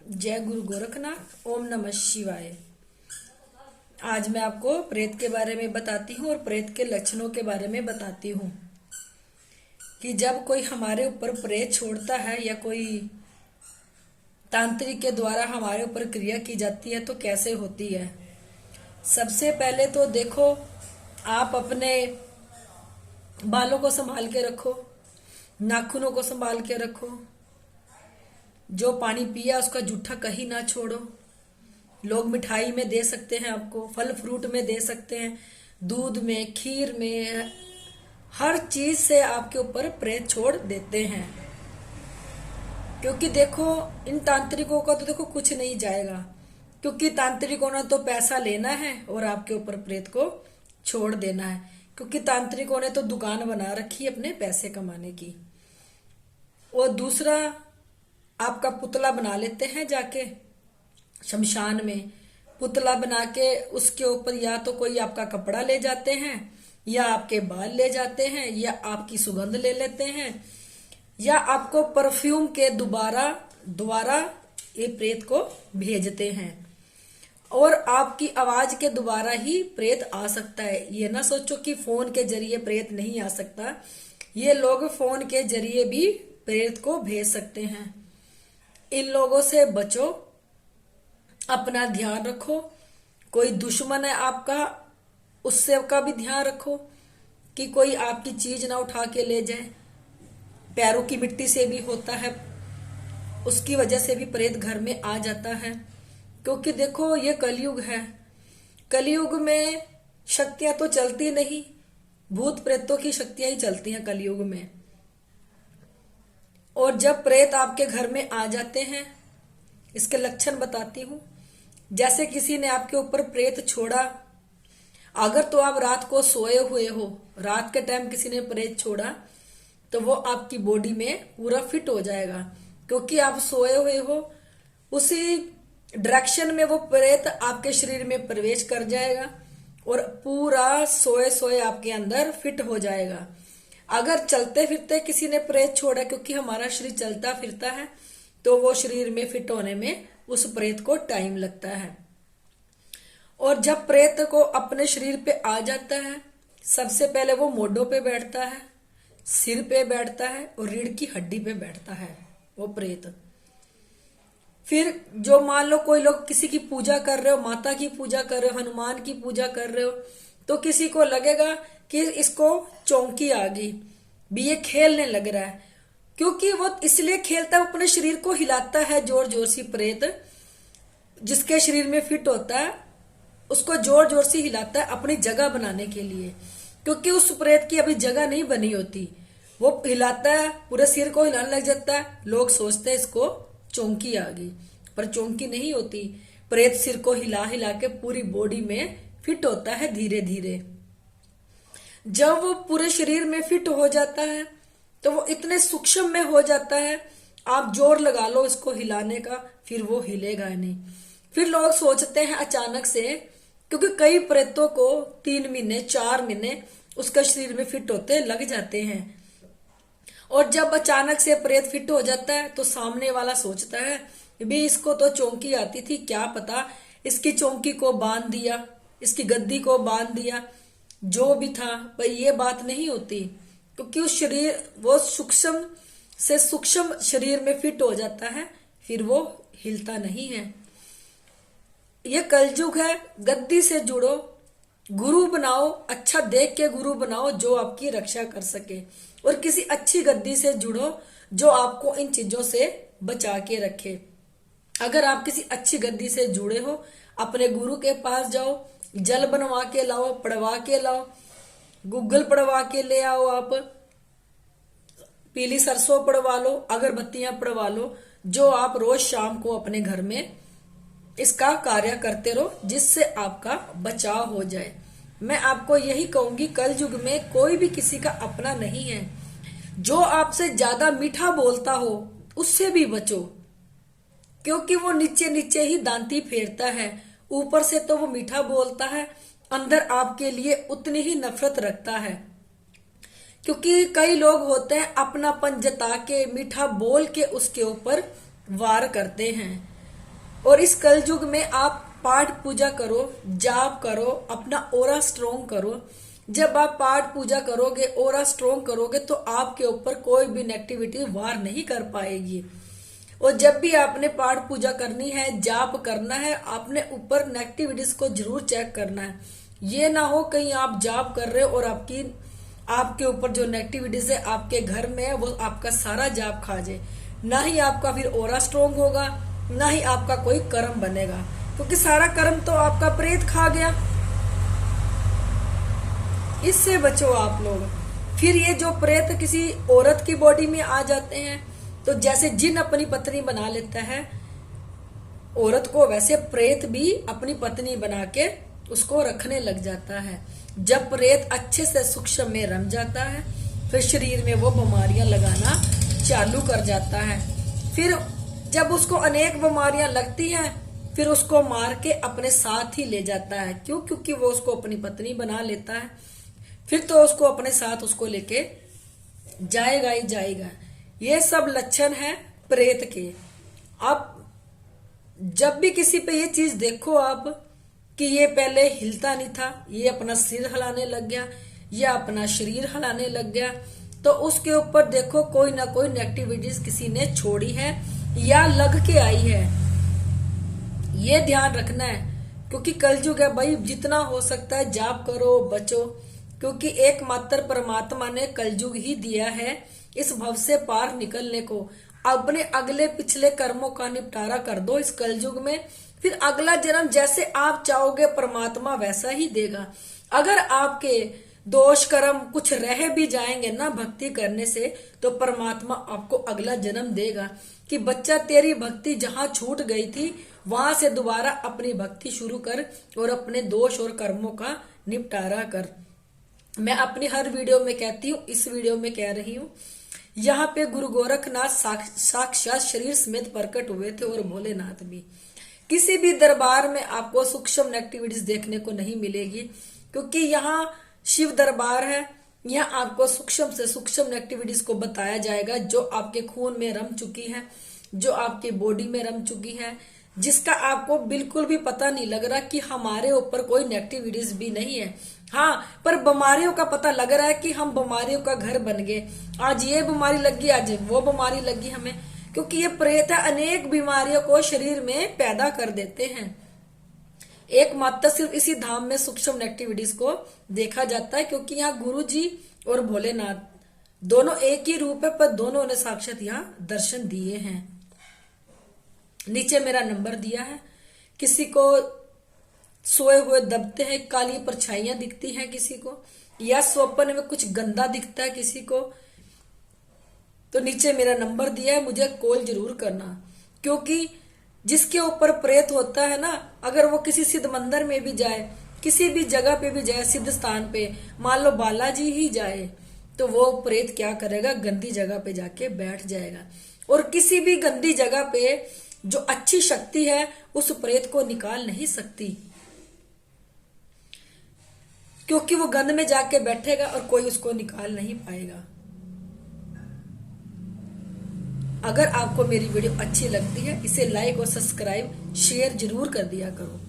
जय गुरु गोरखनाथ। ओम नमः शिवाय। आज मैं आपको प्रेत के बारे में बताती हूँ और प्रेत के लक्षणों के बारे में बताती हूँ कि जब कोई हमारे ऊपर प्रेत छोड़ता है या कोई तांत्रिक के द्वारा हमारे ऊपर क्रिया की जाती है तो कैसे होती है। सबसे पहले तो देखो, आप अपने बालों को संभाल के रखो, नाखूनों को संभाल के रखो, जो पानी पिया उसका जूठा कहीं ना छोड़ो। लोग मिठाई में दे सकते हैं, आपको फल फ्रूट में दे सकते हैं, दूध में, खीर में, हर चीज से आपके ऊपर प्रेत छोड़ देते हैं। क्योंकि देखो, इन तांत्रिकों का तो देखो कुछ नहीं जाएगा, क्योंकि तांत्रिकों ने तो पैसा लेना है और आपके ऊपर प्रेत को छोड़ देना है। क्योंकि तांत्रिकों ने तो दुकान बना रखी है अपने पैसे कमाने की। और दूसरा, आपका पुतला बना लेते हैं जाके शमशान में। पुतला बना के उसके ऊपर या तो कोई आपका कपड़ा ले जाते हैं, या आपके बाल ले जाते हैं, या आपकी सुगंध ले लेते हैं, या आपको परफ्यूम के द्वारा ये प्रेत को भेजते हैं। और आपकी आवाज के द्वारा ही प्रेत आ सकता है। ये ना सोचो कि फोन के जरिए प्रेत नहीं आ सकता। ये लोग फोन के जरिए भी प्रेत को भेज सकते हैं। इन लोगों से बचो, अपना ध्यान रखो। कोई दुश्मन है आपका, उससे का भी ध्यान रखो कि कोई आपकी चीज ना उठा के ले जाए। पैरों की मिट्टी से भी होता है, उसकी वजह से भी प्रेत घर में आ जाता है। क्योंकि देखो, ये कलयुग है। कलयुग में शक्तियां तो चलती नहीं, भूत प्रेतों की शक्तियां ही चलती हैं कलयुग में। और जब प्रेत आपके घर में आ जाते हैं, इसके लक्षण बताती हूँ। जैसे किसी ने आपके ऊपर प्रेत छोड़ा, अगर तो आप रात को सोए हुए हो, रात के टाइम किसी ने प्रेत छोड़ा, तो वो आपकी बॉडी में पूरा फिट हो जाएगा। क्योंकि आप सोए हुए हो, उसी डायरेक्शन में वो प्रेत आपके शरीर में प्रवेश कर जाएगा और पूरा सोए सोए आपके अंदर फिट हो जाएगा। अगर चलते फिरते किसी ने प्रेत छोड़ा, क्योंकि हमारा शरीर चलता फिरता है, तो वो शरीर में फिट होने में उस प्रेत को टाइम लगता है। और जब प्रेत को अपने शरीर पे आ जाता है, सबसे पहले वो मोढों पे बैठता है, सिर पे बैठता है और रीढ़ की हड्डी पे बैठता है वो प्रेत। फिर जो मान लो कोई लोग किसी की पूजा कर रहे हो, माता की पूजा कर रहे हो, हनुमान की पूजा कर रहे हो, तो किसी को लगेगा कि इसको चौंकी आ गई, भी ये खेलने लग रहा है। क्योंकि वो इसलिए खेलता है, अपने शरीर को हिलाता है जोर जोर से। प्रेत जिसके शरीर में फिट होता है उसको जोर जोर से हिलाता है अपनी जगह बनाने के लिए। क्योंकि उस प्रेत की अभी जगह नहीं बनी होती, वो हिलाता है, पूरे सिर को हिलाने लग जाता है। लोग सोचते हैं इसको चौंकी आ गई, पर चौंकी नहीं होती। प्रेत सिर को हिला हिला के पूरी बॉडी में फिट होता है धीरे धीरे। जब वो पूरे शरीर में फिट हो जाता है तो वो इतने सूक्ष्म में हो जाता है, आप जोर लगा लो इसको हिलाने का, फिर वो हिलेगा नहीं। फिर लोग सोचते हैं अचानक से, क्योंकि कई प्रेतों को 3 महीने 4 महीने उसका शरीर में फिट होते लग जाते हैं। और जब अचानक से प्रेत फिट हो जाता है तो सामने वाला सोचता है भी इसको तो चौंकी आती थी, क्या पता इसकी चौंकी को बांध दिया, इसकी गद्दी को बांध दिया, जो भी था। पर ये बात नहीं होती, क्योंकि उस शरीर वो सूक्ष्म से सूक्ष्म शरीर में फिट हो जाता है, फिर वो हिलता नहीं है। ये कलयुग है। गद्दी से जुड़ो, गुरु बनाओ, अच्छा देख के गुरु बनाओ जो आपकी रक्षा कर सके। और किसी अच्छी गद्दी से जुड़ो जो आपको इन चीजों से बचा के रखे। अगर आप किसी अच्छी गद्दी से जुड़े हो, अपने गुरु के पास जाओ, जल बनवा के लाओ, पढ़वा के लाओ, गूगल पढ़वा के ले आओ, आप पीली सरसों पढ़वा लो, अगरबत्तियां पढ़वा लो, जो आप रोज शाम को अपने घर में इसका कार्य करते रहो, जिससे आपका बचाव हो जाए। मैं आपको यही कहूंगी, कल युग में कोई भी किसी का अपना नहीं है। जो आपसे ज्यादा मीठा बोलता हो उससे भी बचो, क्योंकि वो नीचे नीचे ही दांती फेरता है। ऊपर से तो वो मीठा बोलता है, अंदर आपके लिए उतनी ही नफरत रखता है। क्योंकि कई लोग होते हैं अपनापन जता के, मीठा बोल के उसके ऊपर वार करते हैं। और इस कलयुग में आप पाठ पूजा करो, जाप करो, अपना ओरा स्ट्रोंग करो। जब आप पाठ पूजा करोगे, ओरा स्ट्रोंग करोगे, तो आपके ऊपर कोई भी नेगेटिविटी वार नहीं कर पाएगी। और जब भी आपने पाठ पूजा करनी है, जाप करना है, आपने ऊपर नेगेटिविटीज को जरूर चेक करना है। ये ना हो कहीं आप जाप कर रहे हो और आपके ऊपर जो नेगेटिविटीज है आपके घर में है, वो आपका सारा जाप खा जाए। ना ही आपका फिर ओरा स्ट्रोंग होगा, ना ही आपका कोई कर्म बनेगा, क्योंकि सारा कर्म तो आपका प्रेत खा गया। इससे बचो आप लोग। फिर ये जो प्रेत किसी औरत की बॉडी में आ जाते हैं, तो जैसे जिन अपनी पत्नी बना लेता है औरत को, वैसे प्रेत भी अपनी पत्नी बना के उसको रखने लग जाता है। जब प्रेत अच्छे से सूक्ष्म में रम जाता है, फिर शरीर में वो बीमारियां लगाना चालू कर जाता है। फिर जब उसको अनेक बीमारियां लगती हैं, फिर उसको मार के अपने साथ ही ले जाता है। क्यों? क्योंकि वो उसको अपनी पत्नी बना लेता है। फिर तो उसको अपने साथ उसको लेके जाएगा ही जाएगा। ये सब लक्षण है प्रेत के। आप जब भी किसी पे ये चीज देखो आप कि ये पहले हिलता नहीं था, ये अपना सिर हिलाने लग गया या अपना शरीर हिलाने लग गया, तो उसके ऊपर देखो कोई ना कोई नेगेटिविटीज किसी ने छोड़ी है या लग के आई है। ये ध्यान रखना है, क्योंकि कलयुग है भाई। जितना हो सकता है जाप करो, बचो, क्योंकि एकमात्र परमात्मा ने कलयुग ही दिया है इस भव से पार निकलने को। अपने अगले पिछले कर्मों का निपटारा कर दो इस कलयुग में, फिर अगला जन्म जैसे आप चाहोगे परमात्मा वैसा ही देगा। अगर आपके दोष कर्म कुछ रह भी जाएंगे ना भक्ति करने से, तो परमात्मा आपको अगला जन्म देगा कि बच्चा तेरी भक्ति जहां छूट गई थी वहां से दोबारा अपनी भक्ति शुरू कर और अपने दोष और कर्मों का निपटारा कर। मैं अपनी हर वीडियो में कहती हूँ, इस वीडियो में कह रही हूँ। यहाँ पे गुरु गोरखनाथ साक्षात शरीर समेत प्रकट हुए थे और भोलेनाथ भी। किसी भी दरबार में आपको सूक्ष्म नेगेटिविटीज देखने को नहीं मिलेगी, क्योंकि यहाँ शिव दरबार है। यहाँ आपको सूक्ष्म से सूक्ष्म नेगेटिविटीज को बताया जाएगा, जो आपके खून में रम चुकी है, जो आपकी बॉडी में रम चुकी है, जिसका आपको बिल्कुल भी पता नहीं लग रहा कि हमारे ऊपर कोई नेगेटिविटीज भी नहीं है। हाँ, पर बीमारियों का पता लग रहा है कि हम बीमारियों का घर बन गए। आज ये बीमारी लगी, आज वो बीमारी लगी हमें, क्योंकि ये प्रेत अनेक बीमारियों को शरीर में पैदा कर देते हैं। एकमात्र सिर्फ इसी धाम में सूक्ष्म नेगेटिविटीज को देखा जाता है, क्योंकि यहाँ गुरु जी और भोलेनाथ दोनों एक ही रूप है, पर दोनों ने साक्षात यहाँ दर्शन दिए हैं। नीचे मेरा नंबर दिया है। किसी को सोए हुए दबते हैं, काली परछाइयां दिखती हैं किसी को, या स्वप्न में कुछ गंदा दिखता है किसी को, तो नीचे मेरा नंबर दिया है, मुझे कॉल जरूर करना। क्योंकि जिसके ऊपर प्रेत होता है ना, अगर वो किसी सिद्ध मंदिर में भी जाए, किसी भी जगह पे भी जाए, सिद्ध स्थान पे, मान लो बालाजी ही जाए, तो वो प्रेत क्या करेगा, गंदी जगह पे जाके बैठ जाएगा। और किसी भी गंदी जगह पे जो अच्छी शक्ति है उस प्रेत को निकाल नहीं सकती, क्योंकि वो गंद में जाके बैठेगा और कोई उसको निकाल नहीं पाएगा। अगर आपको मेरी वीडियो अच्छी लगती है, इसे लाइक और सब्सक्राइब शेयर जरूर कर दिया करो।